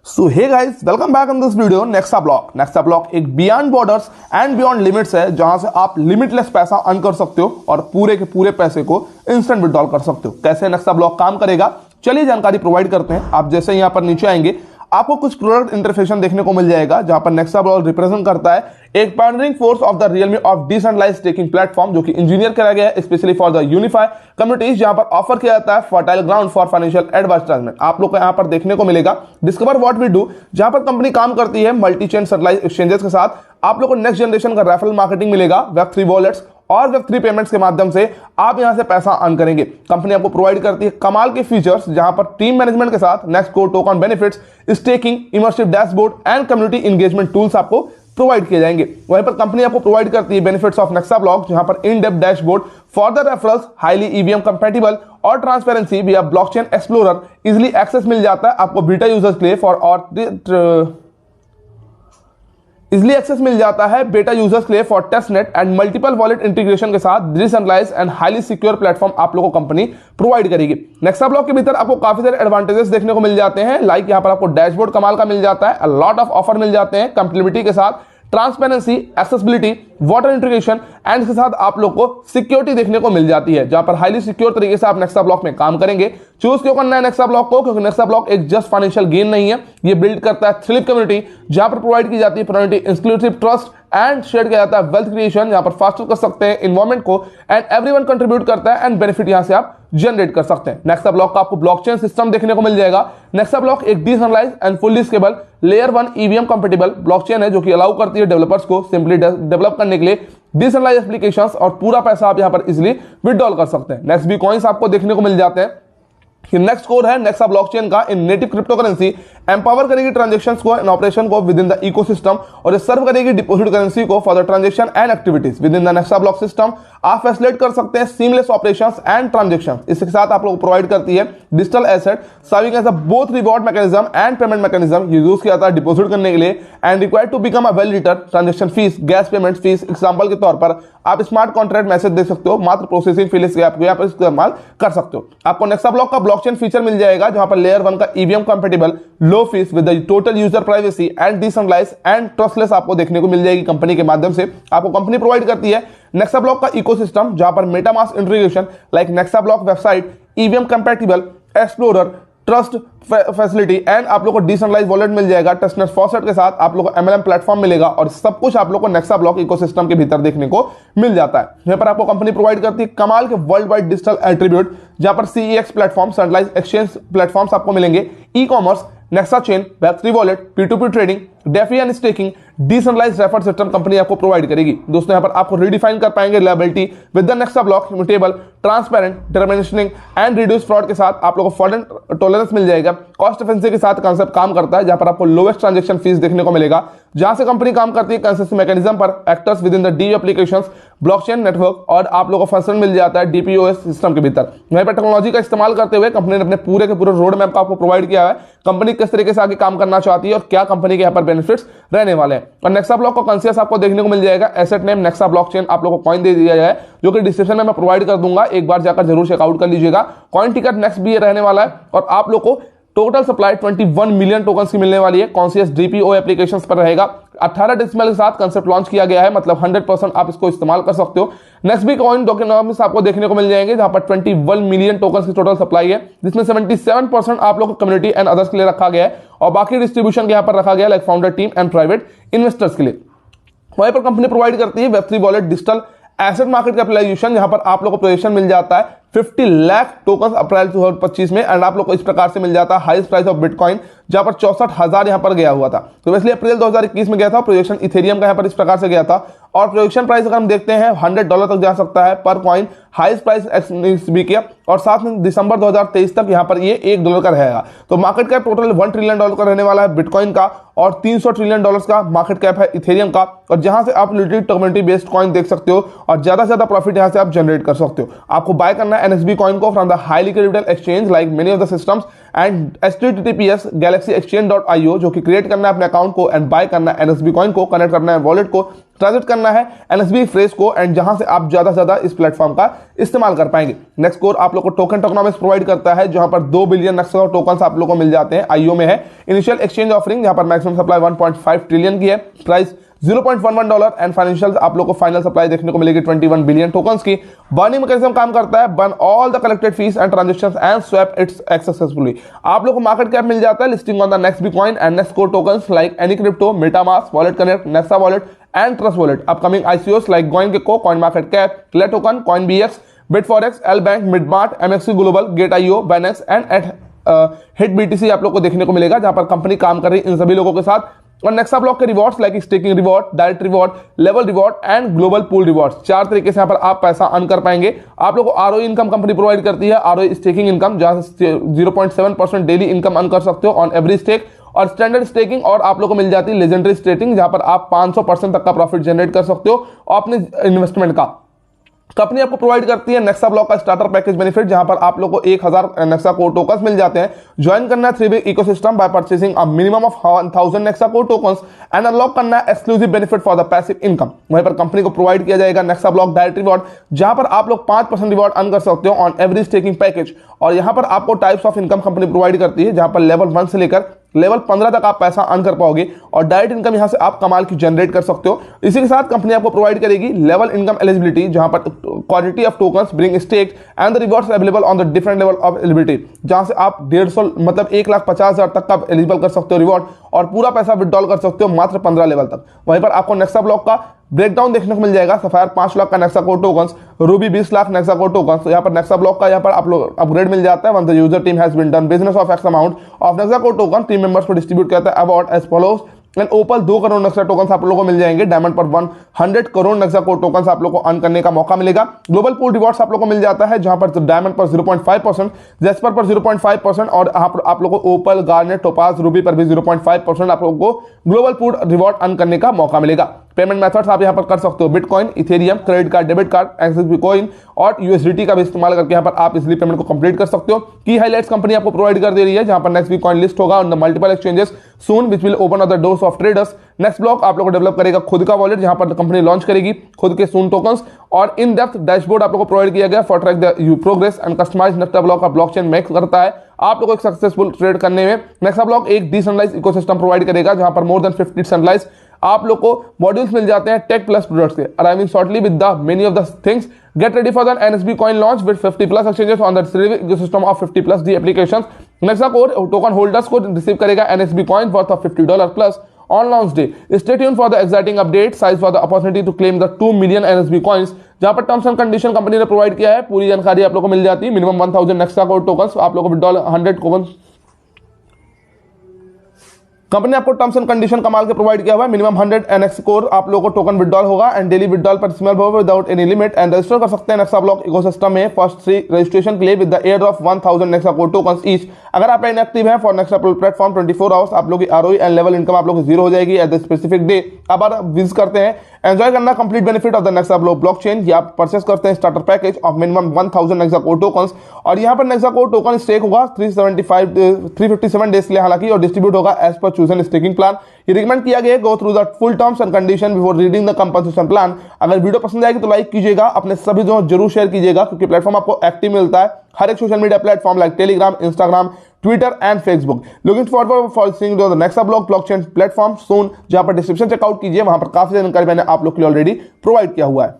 So hey guys, welcome back in this video. Nexa block एक beyond borders and beyond limits है, जहां से आप लिमिटलेस पैसा अर्न कर सकते हो और पूरे के पूरे पैसे को इंस्टेंट विड्रॉल कर सकते हो। कैसे नेक्सा ब्लॉक काम करेगा, चलिए जानकारी प्रोवाइड करते हैं। आप जैसे यहां पर नीचे आएंगे, आपको कुछ प्रोडक्ट इंटरफेशन देखने को मिल जाएगा, जहां पर नेक्सा ब्लॉक रिप्रेजेंट करता है एक partnering force of the realm of decentralized staking platform, जो कि इंजीनियर किया गया है specially for the unify communities, जहां पर ऑफर किया जाता है fertile ground for financial advertisement. आप लोग को यहां पर देखने को मिलेगा डिस्कवर व्हाट वी डू, जहां पर कंपनी काम करती है मल्टी चेन सेंट्रलाइज्ड एक्सचेंजेस के साथ। आप लोग को नेक्स्ट जनरेशन का रेफरल मार्केटिंग मिलेगा, वेब3 वॉलेट्स और वेब3 पेमेंट्स के माध्यम से आप यहां से पैसा अर्न करेंगे। कंपनी आपको प्रोवाइड करती है कमाल के फीचर्स, जहां पर टीम मैनेजमेंट के साथ next core token benefits, staking, immersive dashboard and community engagement tools आपको प्रोवाइड किए जाएंगे। वहीं पर कंपनी आपको प्रोवाइड करती है बेनिफिट्स ऑफ नेक्सा ब्लॉक, जहां पर in depth dashboard for the referrals, highly EVM compatible और ट्रांसपेरेंसी विया ब्लॉकचेन एक्सप्लोरर, इजिली एक्सेस मिल जाता है आपको बीटा यूजर्स के लिए इजिली एक्सेस मिल जाता है बेटा यूजर्स के लिए for testnet and multiple wallet integration के साथ decentralized and highly secure platform आप लोगों को कंपनी प्रोवाइड करेगी। नेक्सा ब्लॉक के भीतर आपको काफी सारे एडवांटेजेस देखने को मिल जाते हैं, लाइक यहां पर आपको डैशबोर्ड कमाल का मिल जाता है, लॉट ऑफ ऑफर मिल जाते हैं कंपेटिबिलिटी के साथ, transparency, accessibility, water integration and इसके साथ आप लोग को सिक्योरिटी देखने को मिल जाती है, जहां पर हाईली सिक्योर तरीके से आप नेक्सा ब्लॉक में काम करेंगे। चूज क्यों करना है नेक्सा ब्लॉक को? क्योंकि नेक्सा ब्लॉक एक जस्ट फाइनेंशियल गेन नहीं है, ये बिल्ड करता है थ्रिलिप कम्युनिटी, जहां पर प्रोवाइड की जाती है priority inclusive trust and share किया जाता है वेल्थ क्रिएशन, जहां पर फास्टर कर सकते हैं इन्वायरमेंट को एंड एवरीवन कंट्रीब्यूट करता है एंड बेनिफिट यहां से आप जनरेट कर सकते हैं। नेक्सा ब्लॉक का आपको ब्लॉकचेन सिस्टम देखने को मिल जाएगा। नेक्सा ब्लॉक एक decentralized and fully scalable layer 1 EVM compatible blockchain है, जो कि अलाउ करती है डेवलपर्स को सिंपली डेवलप करने के लिए डिसेंट्रलाइज्ड एप्लीकेशंस और पूरा पैसा आप यहां पर इजीली विड्रॉल कर सकते हैं। नेक्स्ट भी कॉइंस आपको देखने को मिल जाते हैं। नेक्स्ट कोर है नेक्सा ब्लॉकचेन का in native crypto currency, empower करेगी ट्रांजैक्शंस को एंड ऑपरेशन को विद इन द इकोसिस्टम, और ये सर्व करेगी डिपॉजिट करेंसी को for the transaction and activities with in the Nexa block system. आप फैसिलिटेट कर सकते हैं सीमलेस ऑपरेशंस एंड ट्रांजैक्शंस। इसके साथ आप लोग प्रोवाइड करती है digital asset serving as a both reward mechanism and payment mechanism. ये यूज किया जाता है डिपॉजिट करने के लिए and required to become a well return transaction fees, gas payment fees. Example के तौर पर आप स्मार्ट कॉन्ट्रैक्ट मैसेज दे सकते हो, मात्र प्रोसेसिंग फीस के आप यहाँ पर इस्तेमाल कर सकते हो। आपको नेक्सा ब्लॉक का ब्लॉकचेन फीचर मिल जाएगा, जहां पर लेयर 1 का EVM compatible, low fees with the total user privacy and decentralised and trustless आपको देखने को मिल जाएगी। कंपनी के माध्यम से आपको कंपनी प्रोवाइड करती है नेक्सा ब्लॉक का इकोसिस्टम, जहां पर MetaMask integration like Nexa block website, EVM compatible explorer, trust facility and आप लोग को डिसेंट्रलाइज्ड वॉलेट मिल जाएगा टेस्टनेट फॉसेट के साथ। आप लोग को एमएलएम प्लेटफॉर्म मिलेगा और सब कुछ आप लोग को नेक्सा ब्लॉक इकोसिस्टम के भीतर देखने को मिल जाता है। यहां पर आपको कंपनी प्रोवाइड करती है कमाल के वर्ल्ड वाइड डिजिटल एट्रीब्यूट, जहां पर CEX platform, centralised exchange platforms आपको मिलेंगे, e commerce, Nexa chain, web3 wallet, P2P trading, defi and staking, decentralised refer system company आपको प्रोवाइड करेगी। दोस्तों यहां पर आपको रिडिफाइन कर पाएंगे liability with the Nexa block, immutable, transparent, deterministic and reduce fraud के साथ आप लोगों को फॉल्ट टॉलरेंस मिल जाएगा। कॉस्ट एफिशिएंसी के साथ कांसेप्ट काम करता है, जहां पर आपको लोवेस्ट ट्रांजैक्शन फीस देखने को मिलेगा। जहां से कंपनी काम करती है कंसेंसस मैकेनिज्म पर, actors with in the D applications, blockchain network और आप लोगों को फंक्शन मिल जाता है डीपीओएस सिस्टम के भीतर। वहीं पर टेक्नोलॉजी का इस्तेमाल करते हुए कंपनी ने अपने पूरे के पूरे रोड मैप का आपको प्रोवाइड किया है, कंपनी किस तरीके से आगे काम करना चाहती है और क्या कंपनी के यहाँ पर बेनिफिट्स रहने वाले हैं। और नेक्सा ब्लॉक का कॉन्सियस आपको देखने को मिल जाएगा, एसेट नेम नेक्सा ब्लॉकचेन आप लोगों को कॉइन दे दिया जाए, जो कि डिस्क्रिप्शन में मैं प्रोवाइड कर दूंगा, एक बार जाकर जरूर चेकआउट कर लीजिएगा। कॉइन टिकट नेक्स्ट भी ये रहने वाला है और आप लोग को टोटल सप्लाई 21 मिलियन टोकन्स की मिलने वाली है। कॉन्सियस डीपीओ एप्लीकेशंस पर रहेगा। 18 डेसिमल के साथ कंसेप्ट लॉन्च किया गया है, मतलब 100% आप इसको इस्तेमाल कर सकते हो। नेक्स्ट भी कॉइन टोकेनॉमिक्स आपको देखने को मिल जाएंगे, जहां पर 21 मिलियन टोकन्स की टोटल सप्लाई है, जिसमें 77% आप लोग को कम्युनिटी एंड अदर्स के लिए रखा गया है और बाकी डिस्ट्रीब्यूशन के यहाँ पर रखा गया like founder team and private investors के लिए। वहीं पर कंपनी प्रोवाइड करती है वेब3 wallet digital asset market capitalization, जहां पर आप लोग को प्रोजेक्शन मिल जाता है 50 लाख टोकन अप्रैल 2025 में एंड आप लोग को इस प्रकार से मिल जाता है हाईएस्ट प्राइस ऑफ बिटकॉइन, जहां पर 64,000 यहां पर गया हुआ था। तो वैसे अप्रैल 2021 में गया था प्रोजेक्शन इथेरियम का यहां पर इस प्रकार से गया था और प्रोजेक्शन प्राइस अगर हम देखते हैं $100 तक जा सकता है पर कॉइन, हाईएस्ट प्राइस XBT किया और साथ में दिसंबर 2023 तक यहां पर ये $1 का रहेगा। तो मार्केट कैप टोटल $1 ट्रिलियन का रहने वाला है बिटकॉइन का और $300 ट्रिलियन का मार्केट कैप है इथेरियम का, और जहां से आप लिटरली कम्युनिटी बेस्ड कॉइन देख सकते हो और ज्यादा से ज्यादा प्रॉफिट यहां से आप जनरेट कर सकते हो। आपको बाय करना है NXB कॉइन को from the highly credible exchange like many of the systems and HTTPS galaxyexchange.io जो कि क्रिएट करना है अपने अकाउंट को एंड बाय करना है NSB कॉइन को, कनेक्ट करना है वॉलेट को, ट्रांजिट करना है NSB फ्रेज को, एंड जहां से आप ज्यादा से ज्यादा इस प्लेटफॉर्म का इस्तेमाल कर पाएंगे। नेक्स्ट कोर आप लोग को टोकन टोकनॉमिक्स प्रोवाइड करता है जहां पर 2 बिलियन नेक्सा टोकन आप लोग को मिल जाते हैं। IO में है इनिशियल एक्सचेंज ऑफरिंग जहां पर मैक्सिमम सप्लाई 1.5 ट्रिलियन की है, प्राइस $0.11 एंड फाइनेंशियल आप लोग को फाइनल सप्लाई देखने को मिलेगी 21 बिलियन टोकन्स की। बर्निंग मैकेनिज्म काम करता है, burn all the collected fees and transactions and swap it's successfully. आप लोग को मार्केट कैप मिल जाता है, listing on the next bitcoin and next core tokens like any crypto, MetaMask, wallet connect, Nexa wallet and trust wallet. Upcoming ICOs like GoInGecko, coin market cap, clay token, CoinBX, Bitforex, L Bank, Midmart, MXC Global, Gate.io, Binance and hit BTC आप लोग को देखने को मिलेगा जहां पर company काम कर रही है इन सभी लोगों के साथ। और नेक्सा ब्लॉक के rewards like staking reward, direct reward, level reward and global pool rewards, 4 तरीके से यहां पर आप पैसा अर्न कर पाएंगे। आप लोगों को ROE इनकम कंपनी प्रोवाइड करती है, ROE स्टेकिंग इनकम जहां से 0.7% डेली इनकम अर्न कर सकते हो ऑन एवरी स्टेक, और स्टैंडर्ड स्टेकिंग और आप लोग को मिल जाती है लेजेंडरी स्टेकिंग जहां पर आप 500% तक का प्रॉफिट जनरेट कर सकते हो अपने इन्वेस्टमेंट का। कंपनी आपको प्रोवाइड करती है नेक्सा ब्लॉक का स्टार्टर पैकेज बेनिफिट जहां पर आप लोग को 1000 नेक्सा कोर टोकन्स मिल जाते हैं। ज्वाइन करना है 3 way ecosystem by purchasing a minimum of 1000 Nexa core tokens and unlock करना है exclusive benefit for the passive income. वहीं पर कंपनी को प्रोवाइड किया जाएगा नेक्सा ब्लॉक डायरेक्ट रिवॉर्ड जहां पर आप लोग 5% रिवॉर्ड अर्न कर सकते हो ऑन एवरी स्टेकिंग पैकेज। और यहां पर आपको types of income company provide करती है जहां पर लेवल 1 से लेकर लेवल 15 तक आप पैसा अर्न कर पाओगे और डायरेक्ट इनकम यहां से आप कमाल की जनरेट कर सकते हो। इसी के साथ कंपनी आपको प्रोवाइड करेगी लेवल इनकम एलिजिबिलिटी जहां पर quantity of tokens bring stake and the rewards available on the different level of eligibility जहां से आप 150 मतलब 1,50,000 तक का एलिजिबल कर सकते हो रिवॉर्ड और पूरा पैसा विड्रॉल कर सकते हो मात्र 15 लेवल तक। वहीं पर आपको नेक्सा ब्लॉक का ब्रेकडाउन देखने को मिल जाएगा। सफायर 5 लाख का Nexa core tokens, Ruby 20 lakh Nexa core tokens. तो यहाँ पर नेक्सा ब्लॉक का यहाँ पर आप लोग अपग्रेड मिल जाता है। One the user team has been done business of X amount of Nexa core token, team members को डिस्ट्रीब्यूट करता है award as follows. And opal 2 crore Nexa tokens आप लोगों को मिल जाएंगे। डायमंड पर 100 करोड़ नेक्सा कोर टोकन्स आप लोगों को अर्न करने का मौका मिलेगा। ग्लोबल पूल रिवॉर्ड्स आप लोगों को मिल जाता है जहां पर डायमंड पर 0.5%, जेस्पर पर 0.5% और यहाँ पर आप लोगों को ओपल, गार्नेट, टोपाज, रूबी पर भी 0.5% आप लोगों को ग्लोबल पूल रिवॉर्ड अर्न करने का मौका मिलेगा। पेमेंट मेथड्स आप यहां पर कर सकते हो bitcoin, Ethereum, credit card, debit card, axis coin और USDT का भी इस्तेमाल करके यहां पर आप इजीली पेमेंट को कंप्लीट कर सकते हो। की हाइलाइट्स कंपनी आपको प्रोवाइड कर दे रही है जहां पर नेक्स्ट बिटकॉइन लिस्ट होगा on the multiple exchanges soon which will open up the doors of traders. Next block आप लोगों को डेवलप करेगा खुद का वॉलेट जहां पर कंपनी लॉन्च करेगी खुद के सून टोकन्स और इन डेप्थ डैशबोर्ड आप लोगों को प्रोवाइड किया गया for track the progress and customize. Nexa block का ब्लॉकचेन मेक करता है आप लोगों को एक सक्सेसफुल ट्रेड करने में। नेक्सा ब्लॉक एक डिसेंट्रलाइज्ड इकोसिस्टम प्रोवाइड करेगा जहां पर मोर देन 50 डिसेंट्रलाइज्ड आप लोग को मॉड्यूल्स मिल जाते हैं टेक प्लस प्रोडक्ट्स के। Arriving shortly with the many of the things, get ready for the NSB coin launch with 50+ exchanges on the ecosystem of 50+ D applications. Nexa core token holders को receive करेगा NSB coin worth of $50+ on launch day. Stay tuned for the exciting update size for the opportunity to claim the 2 million NSB coins जहां पर terms and condition company ने provide किया है। पूरी जानकारी आप लोगों को मिल जाती है। मिनिमम 1000 नेक्सा कोर टोकन्स आप लोगों को विड्रॉल 100 टोकन कंपनी आपको टर्म्स एंड कंडीशन कमाल के प्रोवाइड किया हुआ है। मिनिमम 100 NX कोर आप लोगों को टोकन विड्रॉल होगा एंड डेली विड्रॉल पर without any limit and register कर सकते हैं नेक्सा ब्लॉक इकोसिस्टम में फर्स्ट 3 रजिस्ट्रेशन के लिए with the air of 1000 Nexa core tokens each. अगर आप इनएक्टिव हैं फॉर नेक्सा प्लेटफॉर्म 24 आवर्स आप लोग की ROE एंड लेवल इनकम आप लोग की 0 हो जाएगी एट द स्पेसिफिक डे। अब आप विजिट करते हैं एंजॉय करना complete benefit of the Nexa blockchain. या आप परचेस करते हैं starter package of minimum 1000 Nexa core tokens और यहां पर नेक्सा कोर टोकन स्टेक होगा 357 डेज के लिए हालांकि और डिस्ट्रीब्यूट होगा एज पर चूजन स्टेकिंग प्लान। ये रिकमेंड किया गया go through the full terms and condition before reading the compensation plan. अगर वीडियो पसंद आएगी तो लाइक कीजिएगा, अपने सभी दोस्तों जरूर शेयर कीजिएगा क्योंकि प्लेटफॉर्म आपको एक्टिव मिलता है हर एक social media platform like Telegram, Instagram, Twitter and Facebook. Looking forward for seeing the Nexa blockchain platform soon जहां पर डिस्क्रिप्शन चेकआउट कीजिए, वहां पर काफी जानकारी मैंने आप लोग के लिए ऑलरेडी प्रोवाइड किया हुआ है।